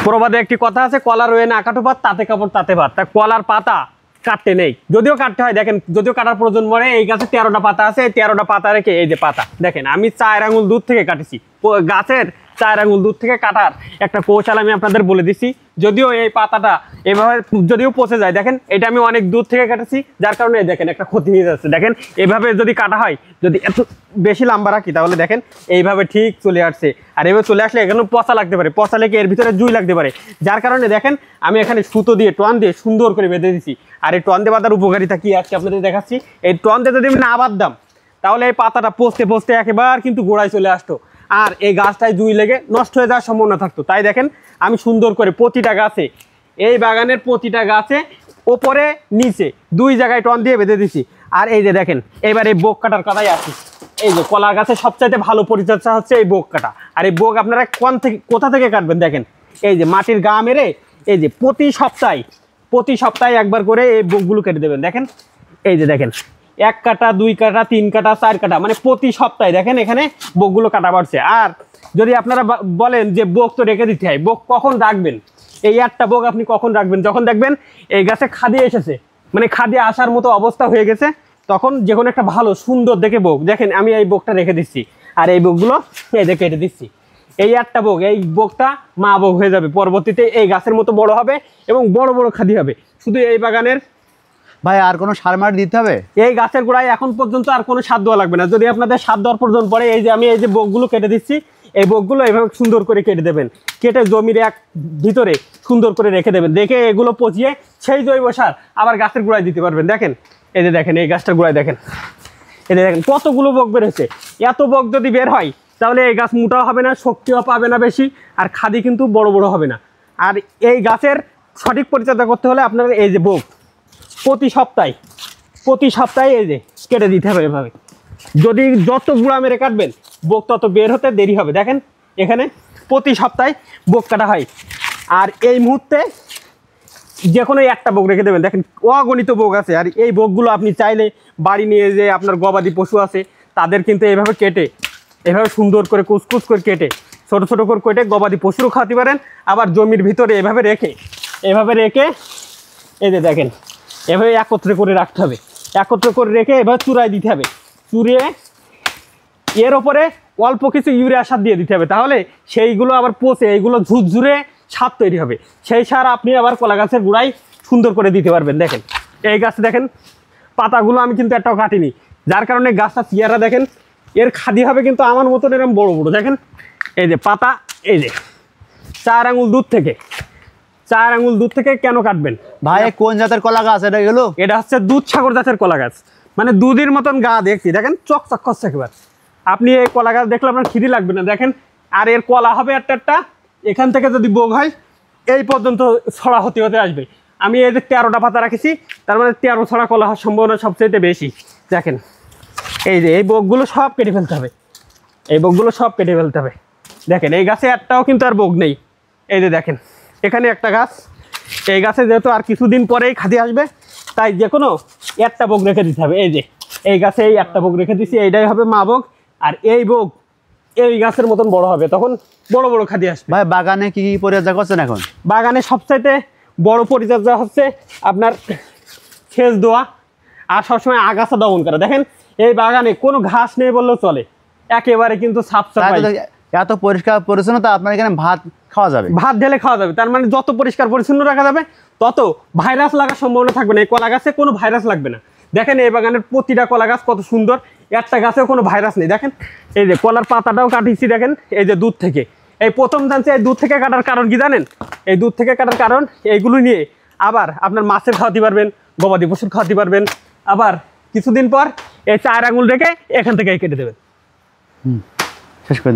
প্রবাদে একটি কথা আছে, কলার রয়ে না কাটো ভাত, তাতে কাপড় তাতে ভাত। তা কলার পাতা কাটতে নেই, যদিও কাটতে হয়। দেখেন, যদিও কাটার প্রয়োজন পড়ে। এই গাছে 13টা পাতা আছে, এই 13টা পাতা রেখে এই যে পাতা দেখেন, আমি 4 আঙুল দূর থেকে কাটেছি। গাছের 4 আঙুল দূর থেকে কাটার একটা কৌশল আমি আপনাদের বলে দিচ্ছি। যদিও এই পাতাটা এভাবে যদিও পচে যায়, দেখেন এটা আমি অনেক দূর থেকে কাটেছি, যার কারণে দেখেন একটা ক্ষতি হয়ে যাচ্ছে। দেখেন এভাবে যদি কাটা হয়, যদি এত বেশি লম্বা রাখি, তাহলে দেখেন এইভাবে ঠিক চলে আসছে। আর এভাবে চলে আসলে এখানে পচা লাগতে পারে, পচা লেগে এর ভিতরে জুই লাগতে পারে, যার কারণে দেখেন আমি এখানে সুতো দিয়ে টন দিয়ে সুন্দর করে বেঁধে দিচ্ছি। আর এই টন দিয়ে বাঁধার উপকারিতা কি আজকে আপনাদের দেখাচ্ছি। এই টন দিয়ে যদি আমি না বাঁধতাম, তাহলে এই পাতাটা পচতে পচতে একেবারে কিন্তু গোড়ায় চলে আসতো, আর এই গাছটায় জুই লেগে নষ্ট হয়ে যাওয়ার সম্ভাবনা থাকতো। তাই দেখেন আমি সুন্দর করে প্রতিটা গাছে, এই বাগানের প্রতিটা গাছে ওপরে নিচে 2 জায়গায় টন দিয়ে বেঁধে দিছি। আর এই যে দেখেন, এবার এই বোক কাটার কথাই আসি। এই যে কলা গাছের সবচাইতে ভালো পরিচর্যা হচ্ছে এই বোক কাটা। আর এই বোক আপনারা কোথা থেকে কাটবেন, দেখেন এই যে মাটির গা মেরে এই যে প্রতি সপ্তাহে একবার করে এই বোকগুলো কেটে দেবেন। দেখেন এই যে দেখেন 1 কাটা 2 কাটা 3 কাটা 4 কাটা, মানে প্রতি সপ্তাহে দেখেন এখানে বোকগুলো কাটা বাড়ছে। আর যদি আপনারা বলেন যে বোক তো রেখে দিতে হয়, বোক কখন রাখবেন? এই একটা বোক আপনি কখন রাখবেন? যখন দেখবেন এই গাছে খাদি এসেছে, মানে খাদি আসার মতো অবস্থা হয়ে গেছে, তখন যে কোনো একটা ভালো সুন্দর দেখে বোক, দেখেন আমি এই বোকটা রেখে দিচ্ছি। আর এই বোকগুলো এই দেখে কেটে দিচ্ছি। এই একটা বোক, এই বোকটা মা বোক হয়ে যাবে, পরবর্তীতে এই গাছের মতো বড় হবে এবং বড় বড় খাদি হবে। শুধু এই বাগানের ভাই আর কোনো সার মার দিতে হবে? এই গাছের গোড়ায় এখন পর্যন্ত আর কোনো সার দেওয়া লাগবে না। যদি আপনাদের সার দেওয়ার প্রয়োজন পড়ে, এই যে আমি এই যে বোকগুলো কেটে দিচ্ছি, এই বোকগুলো এভাবে সুন্দর করে কেটে দেবেন, কেটে জমির এক ভিতরে সুন্দর করে রেখে দেবেন, দেখে এগুলো পচিয়ে সেই জৈব সার আবার গাছের গোড়ায় দিতে পারবেন। দেখেন এই যে দেখেন এই গাছটার গোড়ায় দেখেন, এই যে দেখেন কতগুলো বোক বের হয়েছে। এত বোক যদি বের হয়, তাহলে এই গাছ মোটাও হবে না, শক্তিও পাবে না বেশি, আর খাদি কিন্তু বড় বড় হবে না। আর এই গাছের সঠিক পরিচর্যা করতে হলে আপনার এই যে বোক প্রতি সপ্তাহে এই যে কেটে দিতে হবে এভাবে। যদি যত গুঁড়া মেরে কাটবেন, বোক তত বের হতে দেরি হবে। দেখেন এখানে প্রতি সপ্তাহে বোক কাটা হয়। আর এই মুহূর্তে যে কোনো একটা বোক রেখে দেবেন। দেখেন অগণিত বোক আছে। আর এই বোকগুলো আপনি চাইলে বাড়ি নিয়ে যে আপনার গবাদি পশু আছে, তাদের কিন্তু এইভাবে কেটে, এভাবে সুন্দর করে কুচকুচ করে কেটে ছোট ছোট করে কেটে গবাদি পশুরও খাওয়াতে পারেন। আবার জমির ভিতরে এভাবে রেখে এই যে দেখেন এভাবে একত্রে করে রাখতে হবে, একত্রে করে রেখে এভাবে চুড়াই দিতে হবে। চুড়িয়ে এর ওপরে অল্প কিছু ইউরিয়া সার দিয়ে দিতে হবে, তাহলে সেইগুলো আবার পচে এইগুলো ঝুরঝুরে সার তৈরি হবে। সেই সার আপনি আবার কলা গাছের গোড়ায় সুন্দর করে দিতে পারবেন। দেখেন এই গাছ দেখেন পাতাগুলো আমি কিন্তু একটাও কাটিনি, যার কারণে গাছটা চেয়ারা দেখেন এর খাদি হবে কিন্তু আমার মতন এরকম বড় বড়। দেখেন এই যে পাতা, এই যে 4 আঙুল দূর থেকে কেন কাটবেন ভাই? কোন জাতের কলা গাছ এটা গেল? এটা হচ্ছে দুধসাগর জাতের কলা গাছ, মানে দুধের মতন গা দেখছি। দেখেন চকচক করছে একেবারে। আপনি এই কলা গাছ দেখলে আপনার খিদে লাগবে না। দেখেন আর এর কলা হবে একটা, এখান থেকে যদি বোক হয় এই পর্যন্ত ছড়া হতে আসবে। আমি এই যে 13টা পাতা রাখেছি, তার মানে 13 ছড়া কলা হওয়ার সম্ভাবনা সবচেয়ে বেশি। দেখেন এই যে এই বোকগুলো সব কেটে ফেলতে হবে, দেখেন এই গাছে একটাও কিন্তু আর বোক নেই। এই যে দেখেন এখানে একটা গাছ, এই গাছে যেহেতু আর কিছুদিন পরেই খাদি আসবে, তাই যে কোনো একটা বোক রেখে দিতে হবে। এই যে এই গাছে এই একটা বোক রেখে দিচ্ছি, এইটাই হবে মা বোক। আর এই বোক এই গাছের মতন বড় হবে, তখন বড় বড় খাদি আসবে। ভাই বাগানে কি পরিচর্যা করছেন এখন? বাগানে সবচাইতে বড় পরিচর্যা হচ্ছে আপনার সেচ দেওয়া আর সবসময় আগাছা দমন করা। দেখেন এই বাগানে কোনো ঘাস নেই বললেও চলে, একেবারে কিন্তু সাফ সাফাই। এত পরিষ্কার পরিচ্ছন্নতা, আপনার এখানে ভাত খাওয়া যাবে, ভাত ঢেলে খাওয়া যাবে। তার মানে যত পরিষ্কার পরিচ্ছন্ন রাখা যাবে, তত ভাইরাস লাগার সম্ভাবনা থাকবে না। এই কলা গাছে কোনো ভাইরাস লাগবে না। দেখেন এই বাগানের প্রতিটা কলা গাছ কত সুন্দর, একটা গাছেও কোনো ভাইরাস নেই। দেখেন এই যে কলার পাতাটাও কাটিয়েছি, দেখেন এই যে দুধ থেকে, এই প্রথম জানছে এই দুধ থেকে কাটার কারণ কি জানেন? এই দুধ থেকে কাটার কারণ এইগুলো নিয়ে আবার আপনার মাছের খাওয়াতে পারবেন, গবাদি পশুর খাওয়াতে পারবেন। আবার কিছুদিন পর এই 4 আঙুল রেখে এখান থেকে কেটে দেবেন। শেষ করে